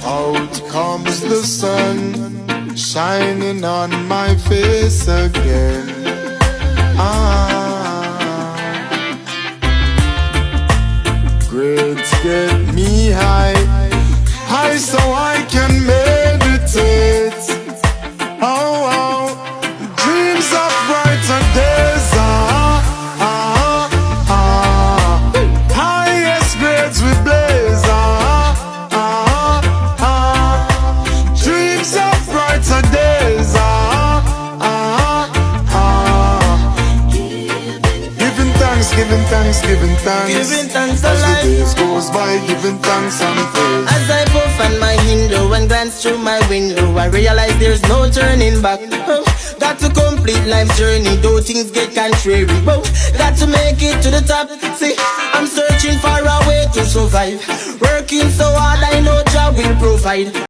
Out comes the sun, shining on my face again. Grades get me high, high so I can meditate. Oh, dreams of brighter days. Highest grades we blaze. Dreams of brighter days. Giving thanks, giving thanks, giving thanks. Giving thanks As the alive. days goes by, giving thanks and praise. As I puff on my window and glance through my window, I realize there's no turning back. Got to complete life's journey, though things get contrary. Got to make it to the top. See, I'm searching for a way to survive. Working so hard, I know Jah will provide.